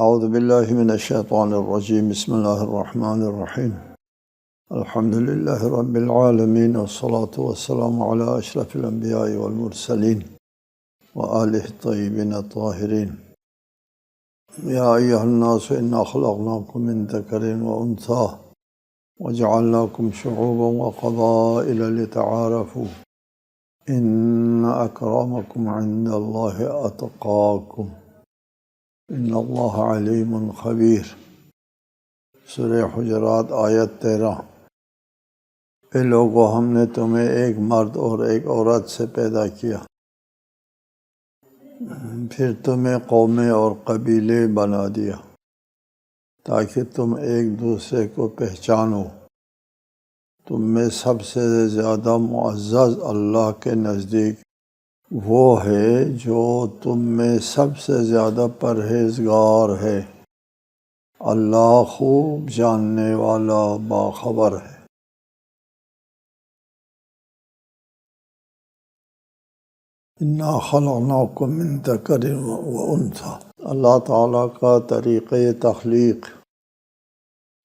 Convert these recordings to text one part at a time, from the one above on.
اعوذ باللہ من الشیطان الرجیم بسم اللہ الرحمن الرحیم الحمد للہ رب العالمین والصلاة والسلام علی اشرف الانبیاء والمرسلین وآلہ الطیبین الطاہرین یا ایہا الناس انا خلقناکم من ذکر وانثی وجعلناکم شعوبا وقبائل لتعارفوا ان اکرمکم عند اللہ اتقاکم ان اللہ علیم خبیر۔ سورہ حجرات آیت 13۔ اے لوگو، ہم نے تمہیں ایک مرد اور ایک عورت سے پیدا کیا، پھر تمہیں قومیں اور قبیلے بنا دیا تاکہ تم ایک دوسرے کو پہچانو۔ تم میں سب سے زیادہ معزز اللہ کے نزدیک وہ ہے جو تم میں سب سے زیادہ پرہیزگار ہے۔ اللہ خوب جاننے والا باخبر ہے۔ انا خلقناکم من ذکر وانثی، اللہ تعالیٰ کا طریقۂ تخلیق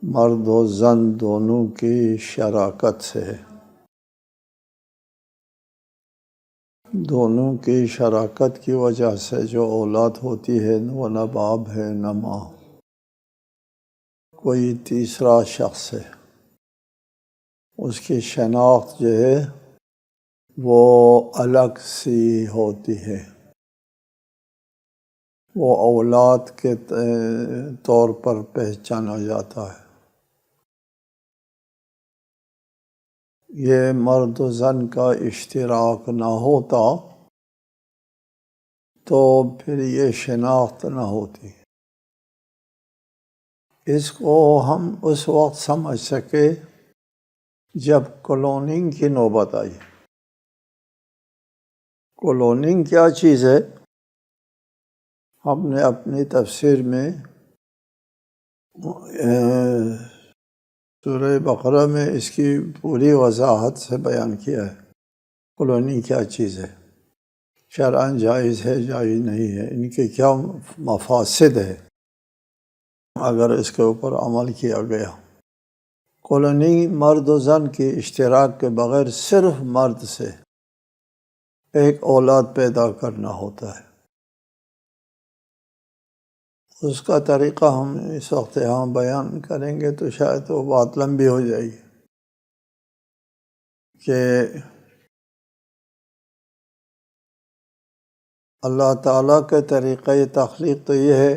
مرد و زن دونوں کی شراکت سے ہے۔ دونوں کی شراکت کی وجہ سے جو اولاد ہوتی ہے وہ نہ باپ ہے نہ ماں، کوئی تیسرا شخص ہے۔ اس کی شناخت جو ہے وہ الگ سی ہوتی ہے، وہ اولاد کے طور پر پہچانا جاتا ہے۔ یہ مرد و زن کا اشتراک نہ ہوتا تو پھر یہ شناخت نہ ہوتی۔ اس کو ہم اس وقت سمجھ سکے جب کلوننگ کی نوبت آئی۔ کلوننگ کیا چیز ہے؟ ہم نے اپنی تفسیر میں سورہ بقرہ میں اس کی پوری وضاحت سے بیان کیا ہے۔ کلوننگ کیا چیز ہے، شرعاً جائز ہے جائز نہیں ہے، ان کے کیا مفاسد ہے اگر اس کے اوپر عمل کیا گیا۔ کلوننگ مرد و زن کی اشتراک کے بغیر صرف مرد سے ایک اولاد پیدا کرنا ہوتا ہے۔ اس کا طریقہ ہم اس وقت یہاں بیان کریں گے تو شاید وہ بات لمبی ہو جائے گی کہ اللہ تعالیٰ کے طریقۂ تخلیق تو یہ ہے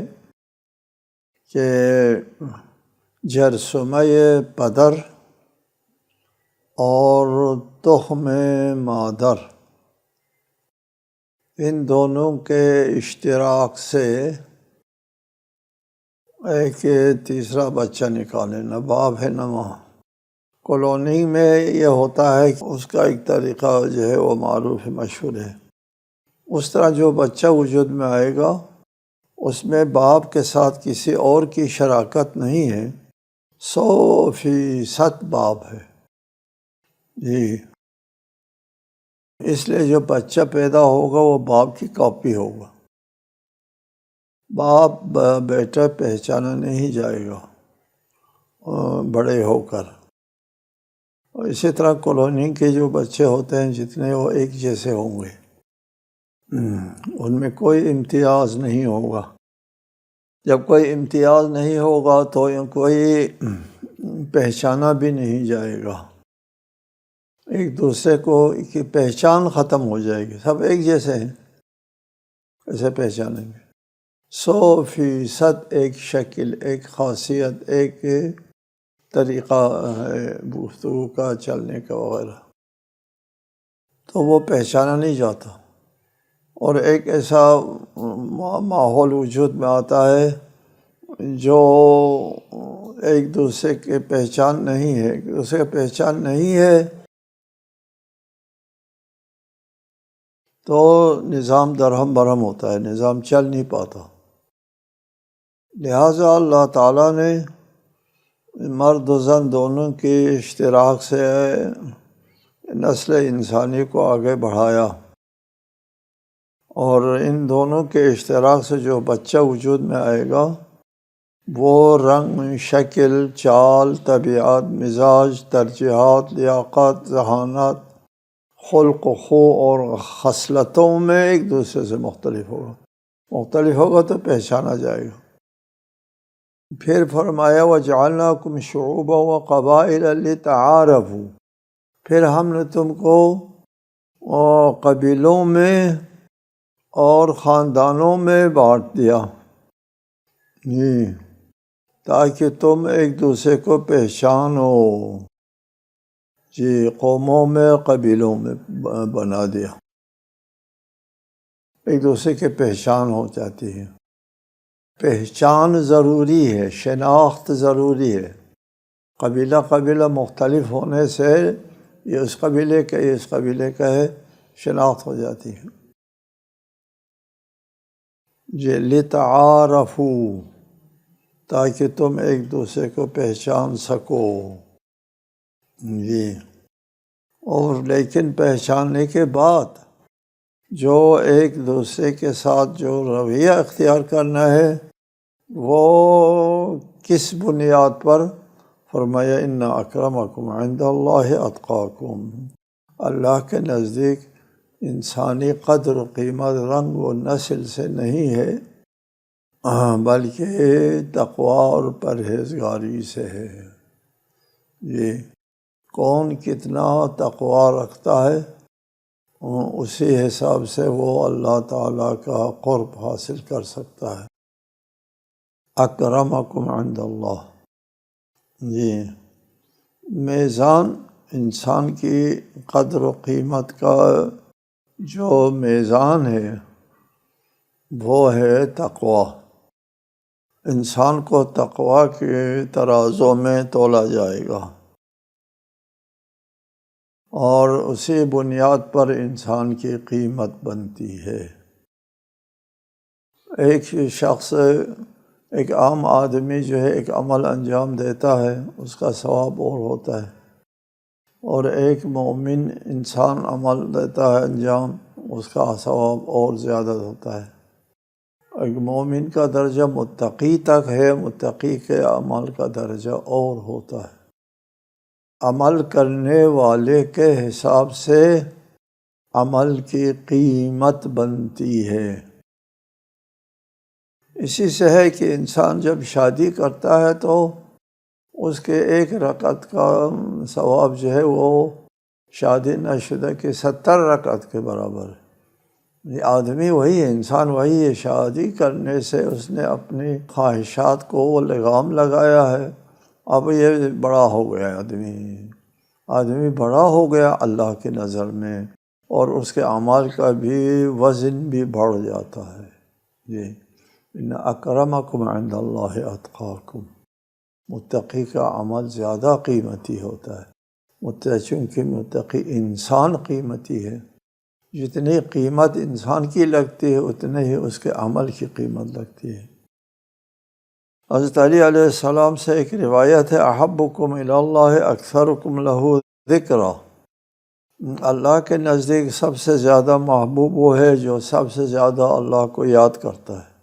کہ جرثومہ پدر اور تخم مادر، ان دونوں کے اشتراک سے ایک تیسرا بچہ نکالے، نہ باپ ہے نہ ماں۔ کلوننگ میں یہ ہوتا ہے کہ اس کا ایک طریقہ جو ہے وہ معروف مشہور ہے۔ اس طرح جو بچہ وجود میں آئے گا اس میں باپ کے ساتھ کسی اور کی شراکت نہیں ہے، 100% باپ ہے جی۔ اس لیے جو بچہ پیدا ہوگا وہ باپ کی کاپی ہوگا، باپ بیٹا پہچانا نہیں جائے گا بڑے ہو کر۔ اور اسی طرح کلوننگ کے جو بچے ہوتے ہیں جتنے وہ ایک جیسے ہوں گے، ان میں کوئی امتیاز نہیں ہوگا۔ جب کوئی امتیاز نہیں ہوگا تو کوئی پہچانا بھی نہیں جائے گا، ایک دوسرے کو کی پہچان ختم ہو جائے گی، سب ایک جیسے ہیں، کیسے پہچانیں گے؟ 100% ایک شکل، ایک خاصیت، ایک طریقہ ہے گفتگو کا، چلنے کا وغیرہ، تو وہ پہچانا نہیں جاتا۔ اور ایک ایسا ماحول وجود میں آتا ہے جو ایک دوسرے کے پہچان نہیں ہے، ایک دوسرے کی پہچان نہیں ہے تو نظام درہم برہم ہوتا ہے، نظام چل نہیں پاتا۔ لہٰذا اللہ تعالیٰ نے مرد و زن دونوں کی اشتراک سے نسل انسانی کو آگے بڑھایا، اور ان دونوں کے اشتراک سے جو بچہ وجود میں آئے گا وہ رنگ، شکل، چال، طبیعت، مزاج، ترجیحات، لیاقت، ذہانت، خلق و خو اور خصلتوں میں ایک دوسرے سے مختلف ہوگا۔ مختلف ہوگا تو پہچانا جائے گا۔ پھر فرمایا وَجَعَلْنَاكُمْ شُعُوبًا وَقَبَائِلَ لِتَعَارَفُوا، پھر ہم نے تم کو قبیلوں میں اور خاندانوں میں بانٹ دیا، جی، تاکہ تم ایک دوسرے کو پہچانو۔ جی، قوموں میں، قبیلوں میں بنا دیا، ایک دوسرے کی پہچان ہو جاتی ہے۔ پہچان ضروری ہے، شناخت ضروری ہے۔ قبیلہ مختلف ہونے سے یہ اس قبیلے کا، یہ اس قبیلے کا ہے، شناخت ہو جاتی ہے۔ جی، لِتَعَارَفُوا، تاکہ تم ایک دوسرے کو پہچان سکو۔ جی، اور لیکن پہچاننے کے بعد جو ایک دوسرے کے ساتھ جو رویہ اختیار کرنا ہے وہ کس بنیاد پر؟ فرمایا ان اکرمکم عند اللہ اتقاکم، اللہ کے نزدیک انسانی قدر و قیمت رنگ و نسل سے نہیں ہے، بلکہ تقوی اور پرہیزگاری سے ہے۔ یہ کون کتنا تقوی رکھتا ہے اسی حساب سے وہ اللہ تعالیٰ کا قرب حاصل کر سکتا ہے۔ اکرمکم عند اللہ، جی، میزان انسان کی قدر و قیمت کا جو میزان ہے وہ ہے تقوی۔ انسان کو تقوی کے ترازو میں تولا جائے گا، اور اسی بنیاد پر انسان کی قیمت بنتی ہے۔ ایک شخص، ایک عام آدمی جو ہے ایک عمل انجام دیتا ہے، اس کا ثواب اور ہوتا ہے، اور ایک مومن انسان عمل دیتا ہے انجام، اس کا ثواب اور زیادہ ہوتا ہے۔ ایک مومن کا درجہ متقی تک ہے، متقی کے عمل کا درجہ اور ہوتا ہے۔ عمل کرنے والے کے حساب سے عمل کی قیمت بنتی ہے۔ اسی سے ہے کہ انسان جب شادی کرتا ہے تو اس کے ایک رکعت کا ثواب جو ہے وہ شادی نہ شدہ کی 70 رکعت کے برابر ہے۔ یہ آدمی وہی ہے، انسان وہی ہے، شادی کرنے سے اس نے اپنی خواہشات کو وہ لگام لگایا ہے۔ اب یہ بڑا ہو گیا آدمی بڑا ہو گیا اللہ کی نظر میں، اور اس کے اعمال کا بھی وزن بھی بڑھ جاتا ہے۔ جی، ان اکرمکم عند اللہ اتقاکم، متقی کا عمل زیادہ قیمتی ہوتا ہے، چونکہ متقی انسان قیمتی ہے۔ جتنی قیمت انسان کی لگتی ہے اتنے ہی اس کے عمل کی قیمت لگتی ہے۔ حضرت علی علیہ السلام سے ایک روایت ہے احبکم الی اللہ اکثرکم لہ ذکرا، اللہ کے نزدیک سب سے زیادہ محبوب وہ ہے جو سب سے زیادہ اللہ کو یاد کرتا ہے۔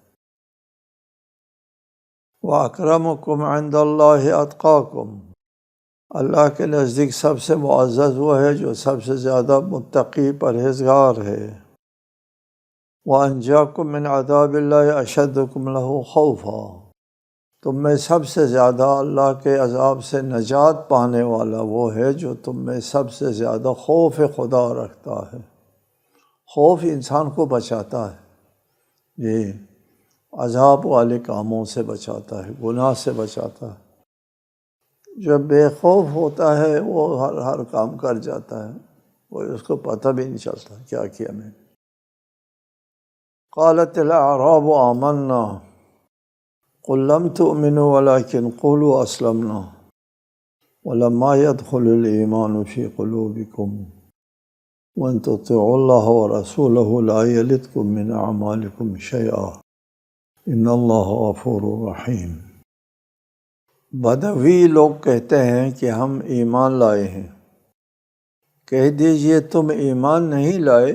وَأَكْرَمُكُمْ عِنْدَ اللَّهِ أَتْقَاكُمْ، اللہ کے نزدیک سب سے معزز وہ ہے جو سب سے زیادہ متقی پرہیزگار ہے۔ وَأَنْجَاكُمْ مِنْ عَذَابِ اللَّهِ أَشَدُّكُمْ لَهُ خَوْفًا، تم میں سب سے زیادہ اللہ کے عذاب سے نجات پانے والا وہ ہے جو تم میں سب سے زیادہ خوف خدا رکھتا ہے۔ خوف انسان کو بچاتا ہے، یہ عذاب والے کاموں سے بچاتا ہے، گناہ سے بچاتا ہے۔ جب بے خوف ہوتا ہے وہ ہر کام کر جاتا ہے، وہ اس کو پتہ بھی نہیں چلتا کیا کیا میں نے۔ قالت الاعراب آمنا قل لم تؤمنوا ولكن قولوا اسلمنا ولما يدخل الايمان في قلوبكم وان تطيعوا الله ورسوله لا يلدكم من اعمالكم شيئا ان الله غفور رحیم۔ بدوی لوگ کہتے ہیں کہ ہم ایمان لائے ہیں، کہہ دیجئے تم ایمان نہیں لائے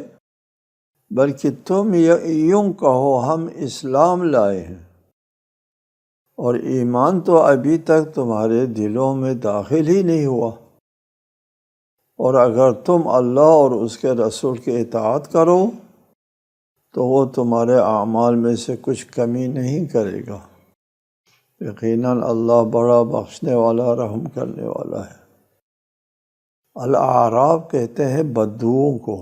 بلکہ تم یوں کہو ہم اسلام لائے ہیں، اور ایمان تو ابھی تک تمہارے دلوں میں داخل ہی نہیں ہوا، اور اگر تم اللہ اور اس کے رسول کی اطاعت کرو تو وہ تمہارے اعمال میں سے کچھ کمی نہیں کرے گا۔ یقیناً اللہ بڑا بخشنے والا، رحم کرنے والا ہے۔ الاعراب کہتے ہیں بدوؤں کو،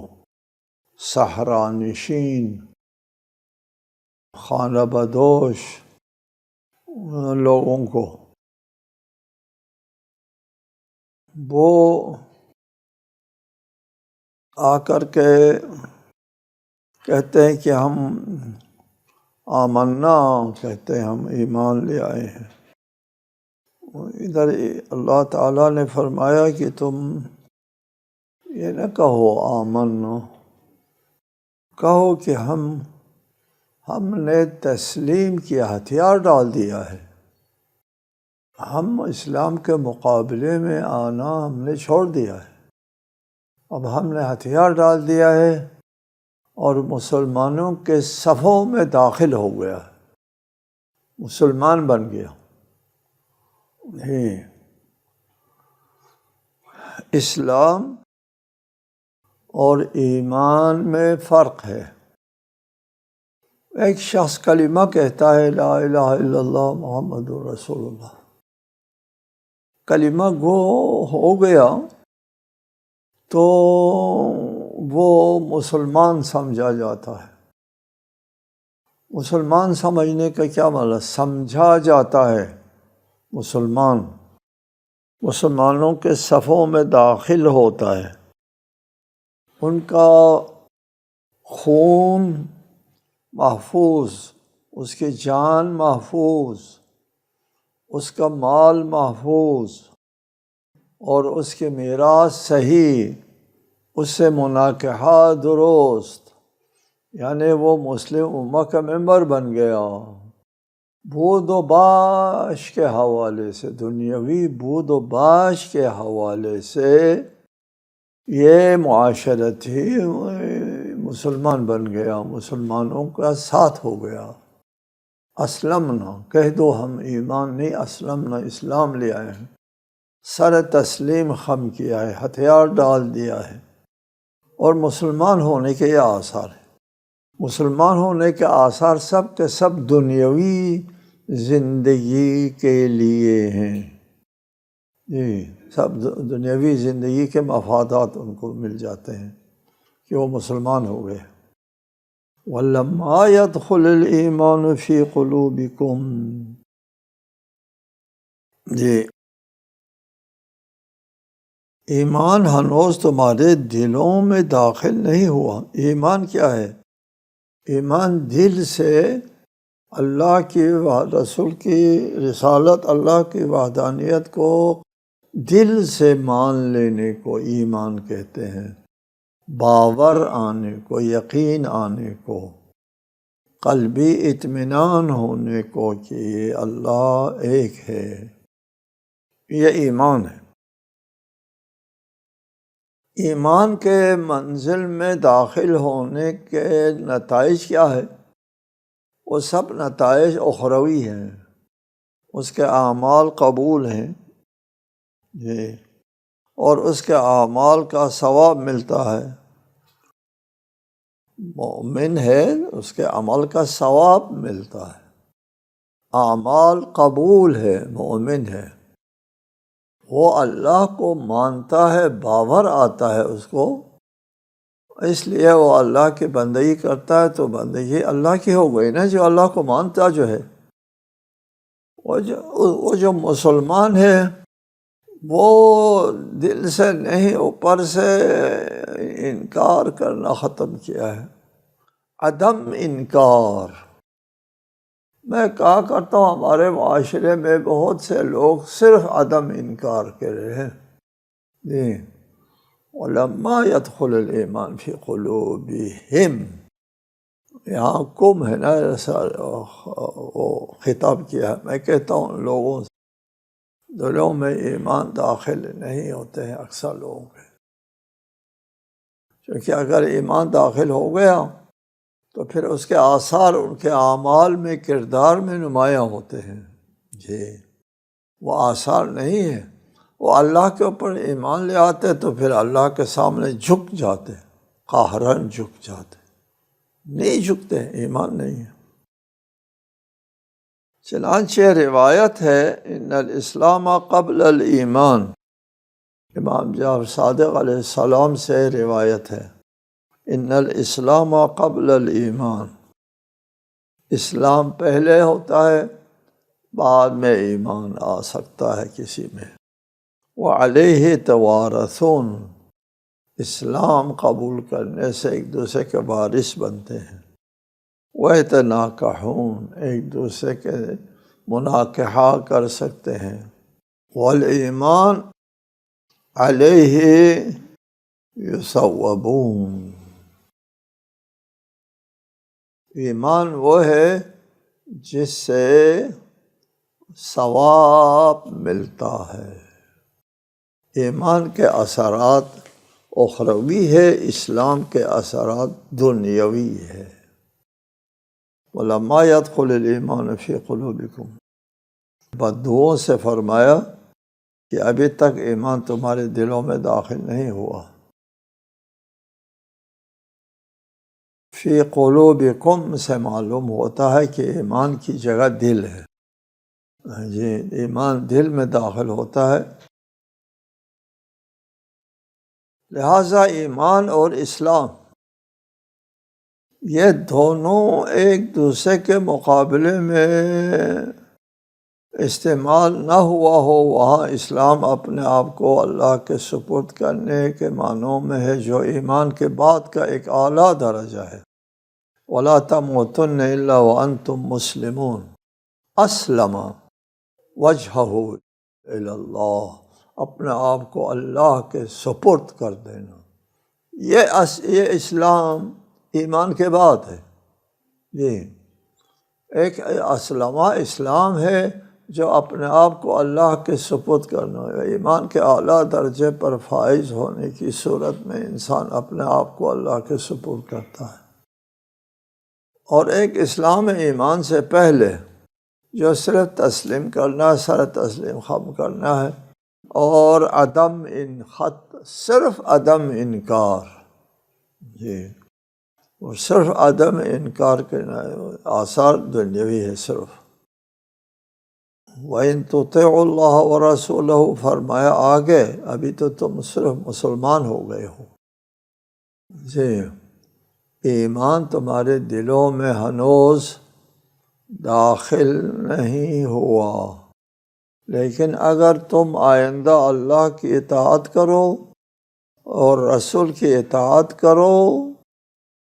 صحرا نشین، خانہ بدوش لوگوں کو۔ وہ آ کر کے کہتے ہیں کہ ہم آمنا، کہتے ہیں ہم ایمان لے آئے ہیں۔ ادھر اللہ تعالیٰ نے فرمایا کہ تم یہ نہ کہو آمنا، کہو کہ ہم نے تسلیم کیا، ہتھیار ڈال دیا ہے۔ ہم اسلام کے مقابلے میں آنا ہم نے چھوڑ دیا ہے، اب ہم نے ہتھیار ڈال دیا ہے اور مسلمانوں کے صفوں میں داخل ہو گیا، مسلمان بن گیا۔ اسلام اور ایمان میں فرق ہے۔ ایک شخص کلمہ کہتا ہے لا الہ الا اللہ محمد رسول اللہ، کلمہ گو ہو گیا تو وہ مسلمان سمجھا جاتا ہے۔ مسلمان سمجھنے کا کیا مطلب؟ سمجھا جاتا ہے مسلمانوں کے صفوں میں داخل ہوتا ہے، ان کا خون محفوظ، اس کی جان محفوظ، اس کا مال محفوظ، اور اس کے میراث صحیح، اس سے مناکحہ درست، یعنی وہ مسلم امہ کا ممبر بن گیا۔ بود و باش کے حوالے سے، دنیاوی بود و باش کے حوالے سے یہ معاشرتی مسلمان بن گیا، مسلمانوں کا ساتھ ہو گیا۔ اسلمنا کہہ دو، ہم ایمان نہیں، اسلمنا اسلام لے آئے ہیں، سر تسلیم خم کیا ہے، ہتھیار ڈال دیا ہے۔ اور مسلمان ہونے کے یہ آثار ہیں۔ مسلمان ہونے کے آثار سب کے سب دنیاوی زندگی کے لیے ہیں، سب دنیاوی زندگی کے مفادات ان کو مل جاتے ہیں کہ وہ مسلمان ہو گئے۔ وَلَمَّا يَدْخُلِ الْإِيمَانُ فِي قُلُوبِكُمْ، ایمان ہنوز تمہارے دلوں میں داخل نہیں ہوا۔ ایمان کیا ہے؟ ایمان دل سے اللہ کی رسول کی رسالت، اللہ کی وحدانیت کو دل سے مان لینے کو ایمان کہتے ہیں، باور آنے کو، یقین آنے کو، قلبی اطمینان ہونے کو کہ یہ اللہ ایک ہے، یہ ایمان ہے۔ ایمان کے منزل میں داخل ہونے کے نتائج کیا ہے؟ وہ سب نتائج اخروی ہیں، اس کے اعمال قبول ہیں اور اس کے اعمال کا ثواب ملتا ہے۔ مومن ہے، اس کے عمل کا ثواب ملتا ہے، اعمال قبول ہے، مومن ہے، وہ اللہ کو مانتا ہے، باور آتا ہے اس کو، اس لیے وہ اللہ کی بندگی کرتا ہے، تو بندگی اللہ کی ہو گئی نا، جو اللہ کو مانتا جو ہے۔ وہ جو مسلمان ہے وہ دل سے نہیں، اوپر سے انکار کرنا ختم کیا ہے، عدم انکار۔ میں کہا کرتا ہوں ہمارے معاشرے میں بہت سے لوگ صرف عدم انکار کر رہے ہیں۔ وَلَمَّا يَدْخُلِ الْإِيمَانُ فِي قُلُوبِهِمْ، یہاں کم ہے نا، وہ خطاب کیا ہے۔ میں کہتا ہوں لوگوں سے، دلوں میں ایمان داخل نہیں ہوتے ہیں اکثر لوگوں کے، کیونکہ اگر ایمان داخل ہو گیا تو پھر اس کے آثار ان کے اعمال میں، کردار میں نمایاں ہوتے ہیں۔ جی وہ آسان نہیں ہے، وہ اللہ کے اوپر ایمان لے آتے تو پھر اللہ کے سامنے جھک جاتے، قاہراً جھک جاتے، نہیں جھکتے، ایمان نہیں ہے۔ چنانچہ روایت ہے ان الاسلام قبل الایمان، امام جعفر صادق علیہ السلام سے روایت ہے ان الاسلام قبل الایمان، اسلام پہلے ہوتا ہے، بعد میں ایمان آ سکتا ہے کسی میں۔ وعلیہ توارثون، اسلام قبول کرنے سے ایک دوسرے کے وارث بنتے ہیں۔ وَيَتَنَاكَحُونَ، ایک دوسرے کے مناکحہ کر سکتے ہیں۔ وَالْإِيمَانُ عَلَيْهِ يُثَوَّبُونَ، ایمان وہ ہے جس سے ثواب ملتا ہے۔ ایمان کے اثرات اخروی ہے، اسلام کے اثرات دنیاوی ہے۔ وَلَمَّا يَدْخُلِ الْإِيمَانُ فِي قُلُوبِكُمْ، بدعوں سے فرمایا کہ ابھی تک ایمان تمہارے دلوں میں داخل نہیں ہوا۔ فی قلوبکم سے معلوم ہوتا ہے کہ ایمان کی جگہ دل ہے، جی ایمان دل میں داخل ہوتا ہے۔ لہٰذا ایمان اور اسلام یہ دونوں ایک دوسرے کے مقابلے میں استعمال نہ ہوا ہو، وہاں اسلام اپنے آپ کو اللہ کے سپرد کرنے کے معنوں میں ہے، جو ایمان کے بعد کا ایک اعلیٰ درجہ ہے۔ وَلَا تَمُوتُنَّ إِلَّا وَأَنْتُمْ مُسْلِمُونَ، اسلم وجہہ الی اللہ، اپنے آپ کو اللہ کے سپرد کر دینا، یہ اسلام ایمان کے بعد ہے۔ جی ایک اسلمہ اسلام ہے جو اپنے آپ کو اللہ کے سپرد کرنا ہے۔ ایمان کے اعلیٰ درجے پر فائز ہونے کی صورت میں انسان اپنے آپ کو اللہ کے سپرد کرتا ہے۔ اور ایک اسلام ایمان سے پہلے جو صرف تسلیم کرنا، سر تسلیم خم کرنا ہے، اور عدم صرف عدم انکار، جی اور صرف عدم انکار کرنا آثار دنیاوی ہے صرف۔ وَإِن تُطِيعُوا اللَّهَ وَرَسُولَهُ، فرمایا آگے ابھی تو تم صرف مسلمان ہو گئے ہو، جی ایمان تمہارے دلوں میں ہنوز داخل نہیں ہوا، لیکن اگر تم آئندہ اللہ کی اطاعت کرو اور رسول کی اطاعت کرو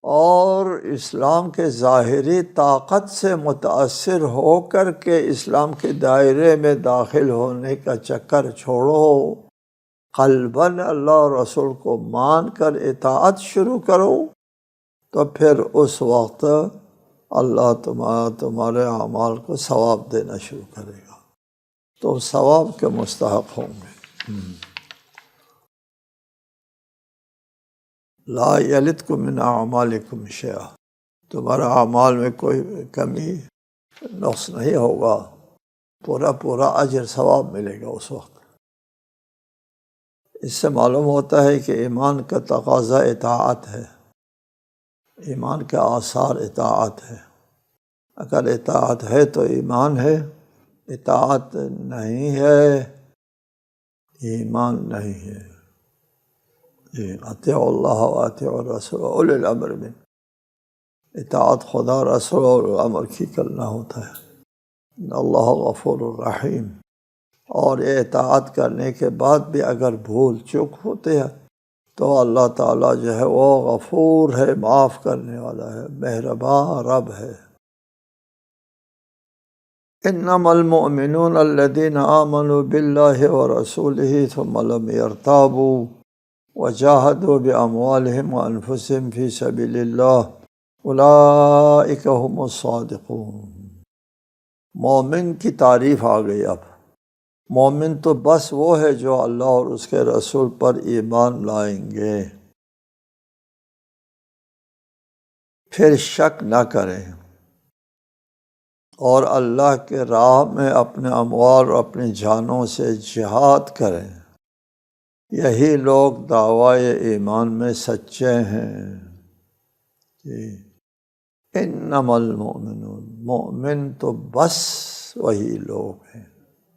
اور اسلام کے ظاہری طاقت سے متاثر ہو کر کے اسلام کے دائرے میں داخل ہونے کا چکر چھوڑو، قلباً اللہ اور رسول کو مان کر اطاعت شروع کرو، تو پھر اس وقت اللہ تمہارے اعمال کو ثواب دینا شروع کرے گا، تو ثواب کے مستحق ہوں گے۔ لا یلدکم من اعمالکم شیئا، تمہارا اعمال میں کوئی کمی نقص نہیں ہوگا، پورا اجر ثواب ملے گا اس وقت۔ اس سے معلوم ہوتا ہے کہ ایمان کا تقاضا اطاعت ہے، ایمان کے آثار اطاعت ہے۔ اگر اطاعت ہے تو ایمان ہے، اطاعت نہیں ہے ایمان نہیں ہے۔ اطیعوا اللہ واطیعوا الرسول اولی الامر منکم، اطاعت خدا رسول اور امر کی کرنا ہوتا ہے۔ ان اللہ غفور الرحیم، اور یہ اطاعت کرنے کے بعد بھی اگر بھول چوک ہوتے ہیں تو اللہ تعالیٰ جو ہے وہ غفور ہے، معاف کرنے والا ہے، مہربان رب ہے۔ انما المؤمنون الذین آمنوا باللہ ورسولہ ثم لم یرتابوا وجاہدوا باموالہم وانفسہم فی سبیل اللہ اولئک هم الصادقون۔ مومن کی تعریف آ گئی۔ اب مومن تو بس وہ ہے جو اللہ اور اس کے رسول پر ایمان لائیں گے، پھر شک نہ کریں اور اللہ کے راہ میں اپنے اموال اور اپنی جانوں سے جہاد کریں، یہی لوگ دعوی ایمان میں سچے ہیں۔ جی، انما المؤمنون، مومن تو بس وہی لوگ ہیں،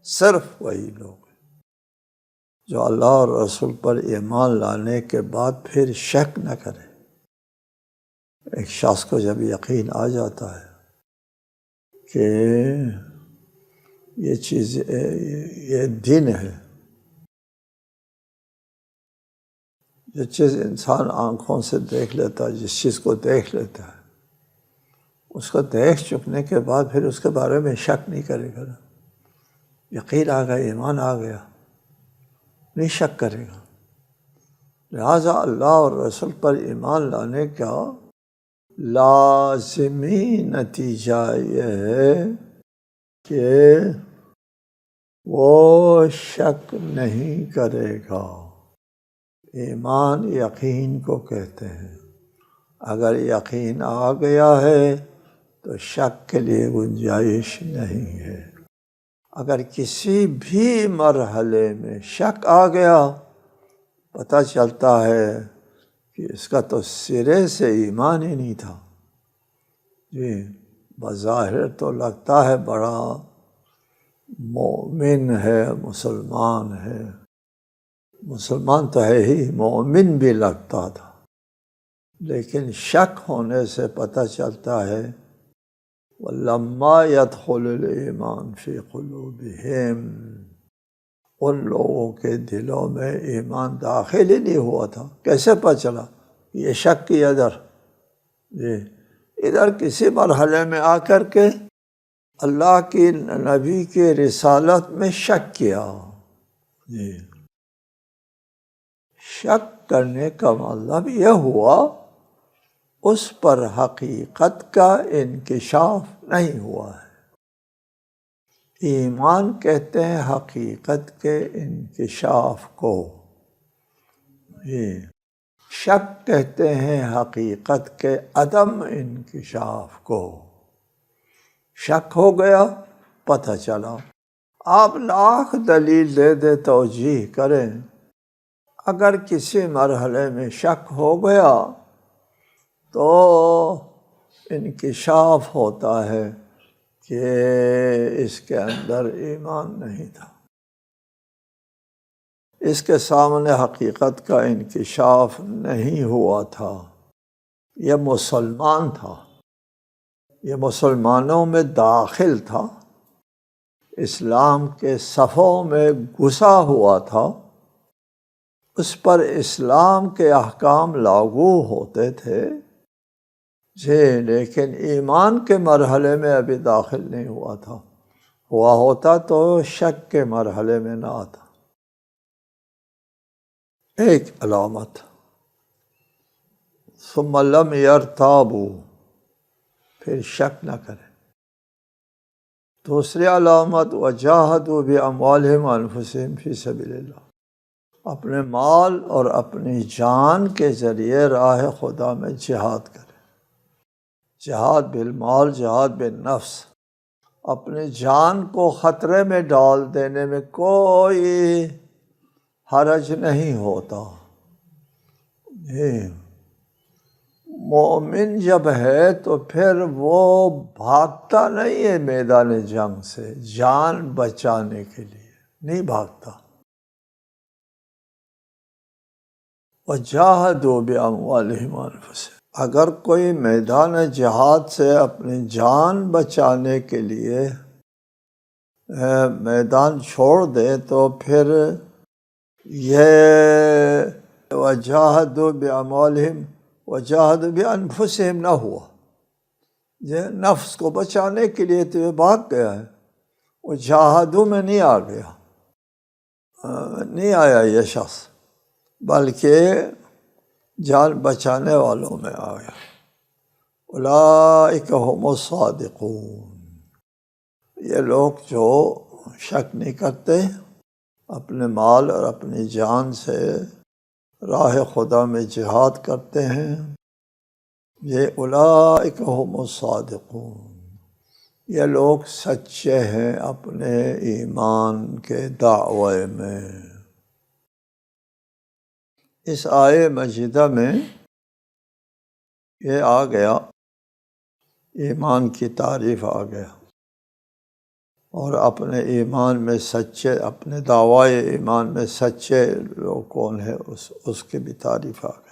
صرف وہی لوگ ہیں جو اللہ اور رسول پر ایمان لانے کے بعد پھر شک نہ کرے۔ ایک شخص کو جب یقین آ جاتا ہے کہ یہ چیز یہ دین ہے، جو چیز انسان آنکھوں سے دیکھ لیتا ہے، جس چیز کو دیکھ لیتا ہے، اس کو دیکھ چکنے کے بعد پھر اس کے بارے میں شک نہیں کرے گا، یقین آ گیا، ایمان آ گیا، نہیں شک کرے گا۔ لہٰذا اللہ اور رسول پر ایمان لانے کا لازمی نتیجہ یہ ہے کہ وہ شک نہیں کرے گا۔ ایمان یقین کو کہتے ہیں، اگر یقین آ گیا ہے تو شک کے لیے گنجائش نہیں ہے۔ اگر کسی بھی مرحلے میں شک آ گیا، پتہ چلتا ہے کہ اس کا تو سرے سے ایمان ہی نہیں تھا۔ جی، بظاہر تو لگتا ہے بڑا مومن ہے، مسلمان ہے، مسلمان تو ہے ہی، مومن بھی لگتا تھا، لیکن شک ہونے سے پتہ چلتا ہے وَلَمَّا يَدْخُلُ الْإِيمَانُ فِي قُلُوبِهِمْ، ان لوگوں کے دلوں میں ایمان داخل ہی نہیں ہوا تھا۔ کیسے پتہ چلا؟ یہ شک کی ادھر، جی ادھر کسی مرحلے میں آ کر کے اللہ کی نبی کی رسالت میں شک کیا۔ جی، شک کرنے کا مطلب یہ ہوا اس پر حقیقت کا انکشاف نہیں ہوا ہے۔ ایمان کہتے ہیں حقیقت کے انکشاف کو، شک کہتے ہیں حقیقت کے عدم انکشاف کو۔ شک ہو گیا، پتہ چلا، آپ لاکھ دلیل دے دے توجیہ کریں، اگر کسی مرحلے میں شک ہو گیا تو انکشاف ہوتا ہے کہ اس کے اندر ایمان نہیں تھا، اس کے سامنے حقیقت کا انکشاف نہیں ہوا تھا، یہ مسلمان تھا، یہ مسلمانوں میں داخل تھا، اسلام کے صفوں میں گھسا ہوا تھا، اس پر اسلام کے احکام لاگو ہوتے تھے، جی لیکن ایمان کے مرحلے میں ابھی داخل نہیں ہوا تھا، ہوا ہوتا تو شک کے مرحلے میں نہ آتا۔ ایک علامت، ثم لم یرتابوا، پھر شک نہ کریں۔ دوسری علامت، وجاہدوا باموالہم وانفسہم فی سبیل اللہ، اپنے مال اور اپنی جان کے ذریعے راہ خدا میں جہاد کریں۔ جہاد بالمال، جہاد بالنفس، اپنی جان کو خطرے میں ڈال دینے میں کوئی حرج نہیں ہوتا۔ مومن جب ہے تو پھر وہ بھاگتا نہیں ہے میدان جنگ سے، جان بچانے کے لیے نہیں بھاگتا۔ وَجَاهَدُوا بِأَمْوَالِهِمْ وَأَنفُسِهِمْ، اگر کوئی میدان جہاد سے اپنی جان بچانے کے لیے میدان چھوڑ دے تو پھر یہ وَجَاهَدُوا بِأَمْوَالِهِمْ وَجَاهَدُوا بِأَنفُسِهِمْ نہ ہوا، یہ نفس کو بچانے کے لیے تو یہ بھاگ گیا ہے، وہ جہادوں میں نہیں آ گیا، نہیں آیا یہ شخص، بلکہ جان بچانے والوں میں آ گیا۔ اولئک هم الصادقون، یہ لوگ جو شک نہیں کرتے، اپنے مال اور اپنی جان سے راہ خدا میں جہاد کرتے ہیں، یہ اولئک هم الصادقون، یہ لوگ سچے ہیں اپنے ایمان کے دعوے میں۔ اس آیے مجیدہ میں یہ آ گیا، ایمان کی تعریف آ گیا، اور اپنے ایمان میں سچے، اپنے دعوی ایمان میں سچے لوگ کون ہیں اس کی بھی تعریف آ گئی۔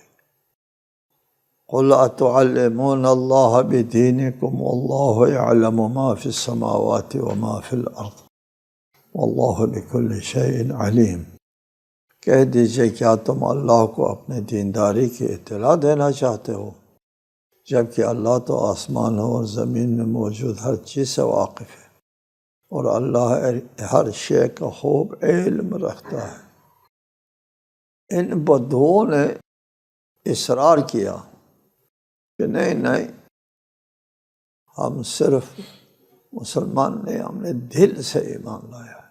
قُلْ أَتُعَلِّمُونَ اللَّهَ بِدِينِكُمْ وَاللَّهُ يَعْلَمُ مَا فِي السَّمَاوَاتِ وَمَا فِي الْأَرْضِ وَاللَّهُ بِكُلِّ شَيْءٍ عَلِيمٌ۔ کہہ دیجئے کیا تم اللہ کو اپنے دینداری کی اطلاع دینا چاہتے ہو، جبکہ اللہ تو آسمانوں اور زمین میں موجود ہر چیز سے واقف ہے، اور اللہ ہر شے کا خوب علم رکھتا ہے۔ ان بدوؤں نے اصرار کیا کہ نہیں، ہم صرف مسلمان نہیں، ہم نے دل سے ایمان لایا ہے۔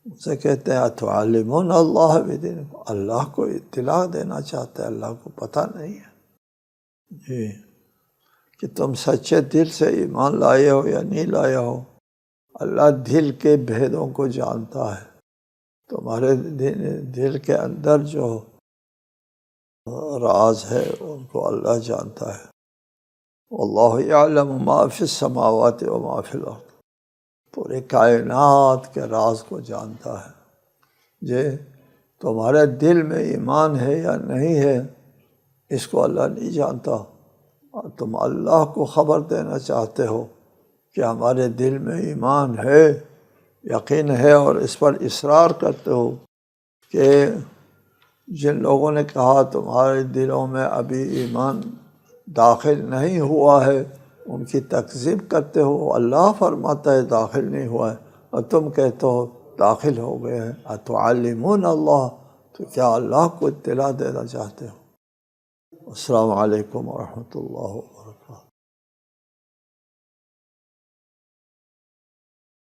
اسے کہتے ہیں اتعلمون اللہ بدینکم، اللہ کو اطلاع دینا چاہتے ہیں، اللہ کو پتہ نہیں ہے جی کہ تم سچے دل سے ایمان لائے ہو یا نہیں لائے ہو۔ اللہ دل کے بھیدوں کو جانتا ہے، تمہارے دل کے اندر جو راز ہے ان کو اللہ جانتا ہے۔ واللہ یعلم ما فی السماوات و ما فی الارض، پورے کائنات کے راز کو جانتا ہے۔ جی تمہارے دل میں ایمان ہے یا نہیں ہے اس کو اللہ نہیں جانتا، اور تم اللہ کو خبر دینا چاہتے ہو کہ ہمارے دل میں ایمان ہے، یقین ہے، اور اس پر اصرار کرتے ہو کہ جن لوگوں نے کہا تمہارے دلوں میں ابھی ایمان داخل نہیں ہوا ہے ان کی تکذیب کرتے ہو۔ اللہ فرماتا ہے داخل نہیں ہوا ہے اور تم کہتے ہو داخل ہو گئے ہیں۔ اتعلمون اللہ، تو کیا اللہ کو اطلاع دینا چاہتے ہو؟ السلام علیکم ورحمۃ اللہ وبرکاتہ۔